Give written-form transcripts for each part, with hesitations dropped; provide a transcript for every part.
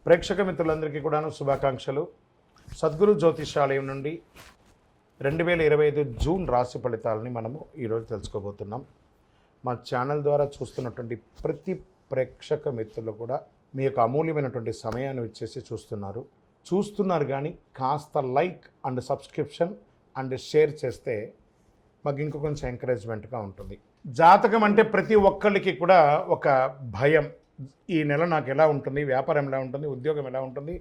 ప్రేక్షక మిత్రులందరికీ కూడాను శుభాకాంక్షలు. సద్గురు జ్యోతిషాలయం నుండి 2025 జూన్ రాశి ఫలితాలని మనము ఈరోజు తెలుసుకోబోతున్నాం. మా ఛానల్ ద్వారా చూస్తున్నటువంటి ప్రతి ప్రేక్షక మిత్రులు కూడా మీ యొక్క అమూల్యమైనటువంటి సమయాన్ని ఇచ్చేసి చూస్తున్నారు కానీ కాస్త like and subscription and share చేస్తే మాకు ఇంకో కొంచెం ఎంకరేజ్మెంట్గా ఉంటుంది. జాతకం అంటే ప్రతి ఒక్కరికి కూడా ఒక భయం. ఈ నెల నాకు ఎలా ఉంటుంది, వ్యాపారం ఎలా ఉంటుంది, ఉద్యోగం ఎలా ఉంటుంది,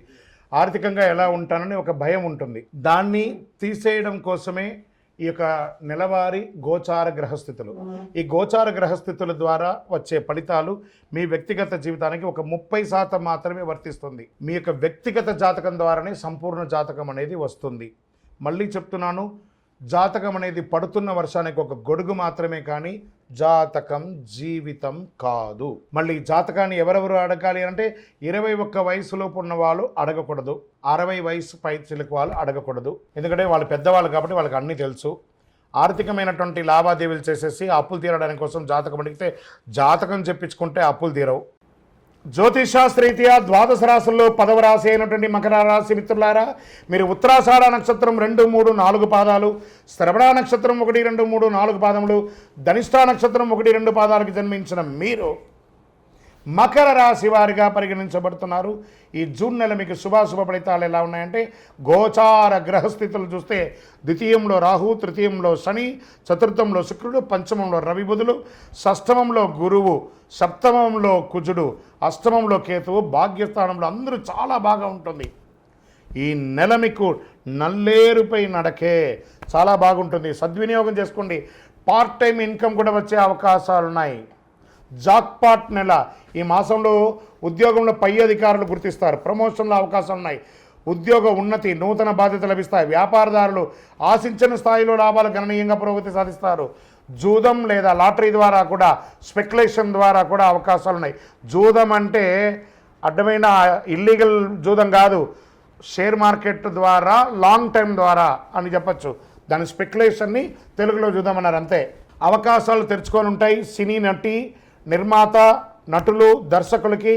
ఆర్థికంగా ఎలా ఉంటానని ఒక భయం ఉంటుంది. దాన్ని తీసేయడం కోసమే ఈ యొక్క నెలవారీ గోచార గ్రహస్థితులు. ఈ గోచార గ్రహస్థితుల ద్వారా వచ్చే ఫలితాలు మీ వ్యక్తిగత జీవితానికి ఒక 30% మాత్రమే వర్తిస్తుంది. మీ యొక్క వ్యక్తిగత జాతకం ద్వారానే సంపూర్ణ జాతకం అనేది వస్తుంది. మళ్ళీ చెప్తున్నాను, జాతకం అనేది పడుతున్న వర్షానికి ఒక గొడుగు మాత్రమే, కానీ జాతకం జీవితం కాదు. మళ్ళీ జాతకాన్ని ఎవరెవరు అడగాలి అంటే 21 వయసులోపు ఉన్న వాళ్ళు అడగకూడదు, 60 వయసు పై చిలుకు వాళ్ళు అడగకూడదు. ఎందుకంటే వాళ్ళు పెద్దవాళ్ళు కాబట్టి వాళ్ళకి అన్నీ తెలుసు. ఆర్థికమైనటువంటి లావాదేవీలు చేసేసి అప్పులు తీరడానికి కోసం జాతకం అడిగితే జాతకం చెప్పించుకుంటే అప్పులు తీరవు. జ్యోతిషాస్త్రరీత్యా ద్వాదశ రాశుల్లో 10వ రాశి అయినటువంటి మకర రాశి మిత్రులారా, మీరు ఉత్తరాషాఢ నక్షత్రం 2, 3, 4 పాదాలు, శ్రవణ నక్షత్రం 1, 2, 3, 4 పాదములు, ధనిష్ఠా నక్షత్రం 1, 2 పాదాలకు జన్మించిన మీరు మకర రాశి వారిగా పరిగణించబడుతున్నారు. ఈ జూన్ నెల మీకు శుభాశుభ ఫలితాలు ఎలా ఉన్నాయంటే, గోచార గ్రహస్థితులు చూస్తే ద్వితీయంలో రాహు, తృతీయంలో శని, చతుర్థంలో శుక్రుడు, పంచమంలో రవి బుధులు, షష్టమంలో గురువు, సప్తమంలో కుజుడు, అష్టమంలో కేతువు, భాగ్యస్థానంలో అందరూ చాలా బాగా ఉంటుంది. ఈ నెల మీకు నల్లేరుపై నడకే చాలా బాగుంటుంది. సద్వినియోగం చేసుకోండి. పార్ట్ టైం ఇన్కమ్ కూడా వచ్చే అవకాశాలు ఉన్నాయి. జాక్పాట్ నెల. ఈ మాసంలో ఉద్యోగంలో పై అధికారులు గుర్తిస్తారు. ప్రమోషన్ల అవకాశాలు ఉన్నాయి. ఉద్యోగ ఉన్నతి, నూతన బాధ్యతలు లభిస్తాయి. వ్యాపారదారులు ఆశించిన స్థాయిలో లాభాలు గణనీయంగా పురోగతి సాధిస్తారు. జూదం లేదా లాటరీ ద్వారా కూడా, స్పెక్యులేషన్ ద్వారా కూడా అవకాశాలు ఉన్నాయి. జూదం అంటే అడ్డమైన ఇల్లీగల్ జూదం కాదు, షేర్ మార్కెట్ ద్వారా లాంగ్ టైం ద్వారా అని చెప్పచ్చు. దాని స్పెక్యులేషన్ని తెలుగులో జూదం అన్నారు, అంతే. అవకాశాలు తెరుచుకొని ఉంటాయి. సినీ నటి, నిర్మాత, నటులు, దర్శకులకి,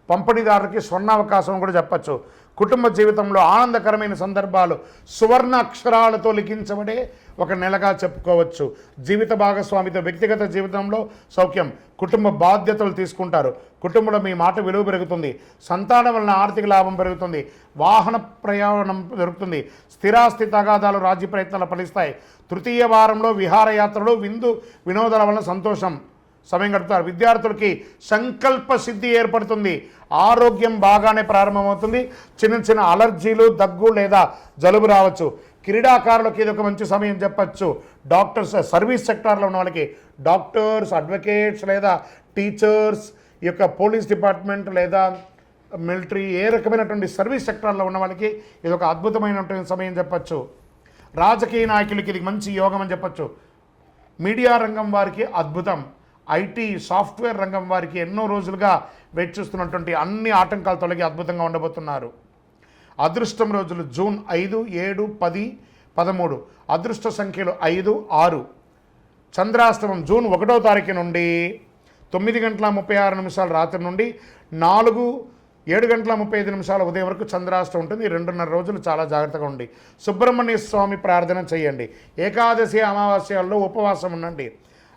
పంపిణీదారులకి స్వర్ణ అవకాశం కూడా చెప్పచ్చు. కుటుంబ జీవితంలో ఆనందకరమైన సందర్భాలు సువర్ణ అక్షరాలతో లిఖించబడే ఒక నెలగా చెప్పుకోవచ్చు. జీవిత భాగస్వామితో వ్యక్తిగత జీవితంలో సౌఖ్యం. కుటుంబ బాధ్యతలు తీసుకుంటారు. కుటుంబంలో మీ మాట విలువ పెరుగుతుంది. సంతానం వలన ఆర్థిక లాభం పెరుగుతుంది. వాహన ప్రయాణం దొరుకుతుంది. స్థిరాస్తి తగాదాలు, రాజ్య ప్రయత్నాలు ఫలిస్తాయి. తృతీయ వారంలో విహారయాత్రలు, వినోదాల వలన సంతోషం సమయం గడుపుతారు. విద్యార్థులకి సంకల్ప సిద్ధి ఏర్పడుతుంది. ఆరోగ్యం బాగానే ప్రారంభమవుతుంది. చిన్న చిన్న అలర్జీలు, దగ్గు లేదా జలుబు రావచ్చు. క్రీడాకారులకి ఇది ఒక మంచి సమయం చెప్పచ్చు. డాక్టర్స్, సర్వీస్ సెక్టార్లో ఉన్న వాళ్ళకి, డాక్టర్స్, అడ్వకేట్స్ లేదా టీచర్స్, ఈ యొక్క పోలీస్ డిపార్ట్మెంట్ లేదా మిలిటరీ, ఏ రకమైనటువంటి సర్వీస్ సెక్టార్లో ఉన్న వాళ్ళకి ఇది ఒక అద్భుతమైనటువంటి సమయం చెప్పచ్చు. రాజకీయ నాయకులకి ఇది మంచి యోగం అని చెప్పచ్చు. మీడియా రంగం వారికి అద్భుతం. ఐటీ, సాఫ్ట్వేర్ రంగం వారికి ఎన్నో రోజులుగా వెయిట్ చేస్తున్నటువంటి అన్ని ఆటంకాలు తొలగి అద్భుతంగా ఉండబోతున్నారు. అదృష్టం రోజులు జూన్ 5, 7, 10, 13. అదృష్ట సంఖ్యలు 5, 6. చంద్రాష్టమం జూన్ 1వ తారీఖు నుండి 9:36 రాత్రి నుండి 7:35 ఉదయం వరకు చంద్రాష్టం ఉంటుంది. 2.5 రోజులు చాలా జాగ్రత్తగా ఉండి సుబ్రహ్మణ్య స్వామి ప్రార్థన చేయండి. ఏకాదశి, అమావాస్యాల్లో ఉపవాసం ఉండండి.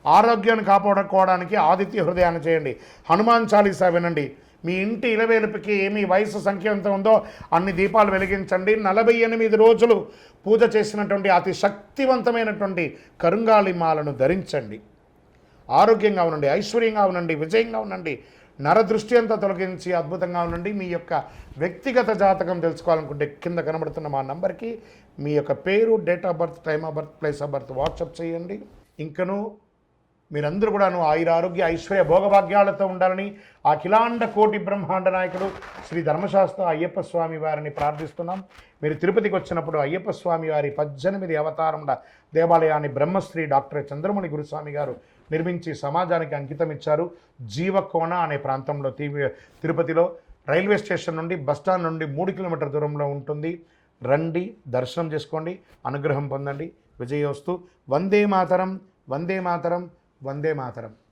ఆరోగ్యాన్ని కాపాడుకోవడానికి ఆదిత్య హృదయాన్ని చేయండి. హనుమాన్ చాలీసా వినండి. మీ ఇంటి ఇలవేలుపుకి మీ వయసు సంఖ్య ఎంత ఉందో అన్ని దీపాలు వెలిగించండి. 48 రోజులు పూజ చేసినటువంటి అతి శక్తివంతమైనటువంటి కరుంగాళి మాలను ధరించండి. ఆరోగ్యంగా ఉండండి, ఐశ్వర్యంగా ఉండండి, విజయంగా ఉండండి. నరదృష్టి అంతా తొలగించి అద్భుతంగా ఉండండి. మీ యొక్క వ్యక్తిగత జాతకం తెలుసుకోవాలనుకుంటే కింద కనబడుతున్న మా నంబర్కి మీ యొక్క పేరు, date of birth, time of birth, place of birth WhatsApp చేయండి. ఇంకనూ మీరందరూ కూడాను ఆయురారోగ్య ఐశ్వర్య భోగభాగ్యాలతో ఉండాలని అఖిలాండ కోటి బ్రహ్మాండ నాయకుడు శ్రీ ధర్మశాస్త్ర అయ్యప్ప స్వామి వారిని ప్రార్థిస్తున్నాం. మీరు తిరుపతికి వచ్చినప్పుడు అయ్యప్ప స్వామి వారి 18 అవతారముల దేవాలయాన్ని బ్రహ్మశ్రీ డాక్టర్ చంద్రమణి గురుస్వామి గారు నిర్మించి సమాజానికి అంకితం ఇచ్చారు. జీవకోణ అనే ప్రాంతంలో తిరుపతిలో రైల్వే స్టేషన్ నుండి, బస్టాండ్ నుండి 3 కిలోమీటర్ల దూరంలో ఉంటుంది. రండి, దర్శనం చేసుకోండి, అనుగ్రహం పొందండి. విజయోస్తు. వందే మాతరం, వందే మాతరం, వందే మాతరం.